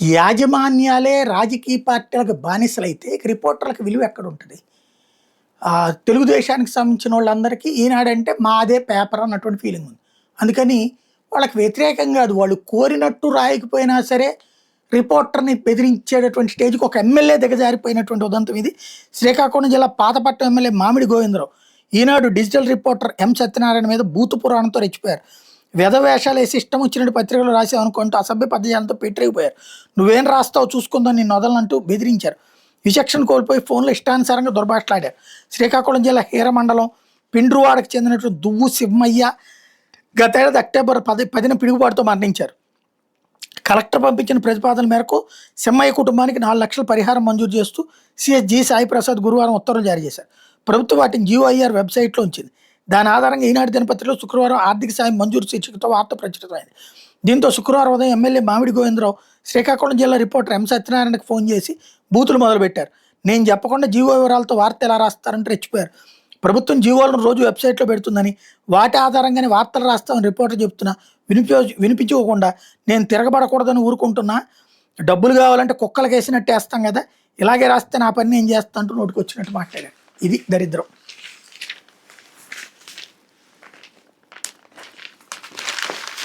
యాజమాన్యాలే రాజకీయ పార్టీలకు బానిసలైతే ఇక రిపోర్టర్లకు విలువ ఎక్కడుంటది? తెలుగుదేశానికి సంబంధించిన వాళ్ళందరికీ ఈనాడంటే మాదే పేపర్ అన్నటువంటి ఫీలింగ్ ఉంది. అందుకని వాళ్ళకి వ్యతిరేకంగా కాదు, వాళ్ళు కోరినట్టు రాయకపోయినా సరే రిపోర్టర్‌ని బెదిరించేటటువంటి స్టేజ్‌కి ఒక ఎమ్మెల్యే దిగజారిపోయినటువంటి ఉదంతం ఇది. శ్రీకాకుళం జిల్లా పాతపట్నం ఎమ్మెల్యే మామిడి గోవిందరావు ఈనాడు డిజిటల్ రిపోర్టర్ ఎం. సత్యనారాయణ మీద బూతు పురాణంతో రెచ్చిపోయారు. వేషాలేసి ఇష్టం వచ్చినట్టు పత్రికలు రాసావు అనుకుంటూ అసభ్య పదజాలంతో పెట్టిపోయారు. నువ్వేం రాస్తావు చూసుకుందాం నిన్ను వదలనంటూ బెదిరించారు. విచక్షణ కోల్పోయి ఫోన్లో ఇష్టానుసారంగా దుర్భాషలాడారు. శ్రీకాకుళం జిల్లా హీరమండలం పిండ్రువాడకు చెందినటువంటి దువ్వు శివమయ్య గతేడాది అక్టోబర్ 10న పిడుగుపాటుతో మరణించారు. కలెక్టర్ పంపించిన ప్రతిపాదన మేరకు శివమయ్య కుటుంబానికి 4 లక్షల పరిహారం మంజూరు చేస్తూ సీఎస్ జి సాయి ప్రసాద్ గురువారం ఉత్తర్వులు జారీ చేశారు. ప్రభుత్వం వాటిని జీఓఐఆర్ వెబ్సైట్లో ఉంచింది. దాని ఆధారంగా ఈనాడు దినపత్రికలో శుక్రవారం ఆర్థిక సాయం మంజూరు శీర్షికతో వార్త ప్రచురితమైంది. దీంతో శుక్రవారం ఉదయం ఎమ్మెల్యే మామిడి గోవిందరావు శ్రీకాకుళం జిల్లా రిపోర్టర్ ఎం. సత్యనారాయణకు ఫోన్ చేసి బూతులు మొదలుపెట్టారు. నేను చెప్పకుండా జీవో వివరాలతో వార్త ఎలా రాస్తారంటే రెచ్చిపోయారు. ప్రభుత్వం జీవోలను రోజు వెబ్సైట్లో పెడుతుందని, వాటి ఆధారంగానే వార్తలు రాస్తామని రిపోర్టర్ చెప్తున్నా వినిపించుకోకుండా నేను తిరగబడకూడదని ఊరుకుంటున్నా. డబ్బులు కావాలంటే కుక్కలకి వేసినట్టు వేస్తాం కదా, ఇలాగే రాస్తే నా పని నేను చేస్తా అంటూ నోటికి వచ్చినట్టు మాట్లాడారు. ఇది దరిద్రం.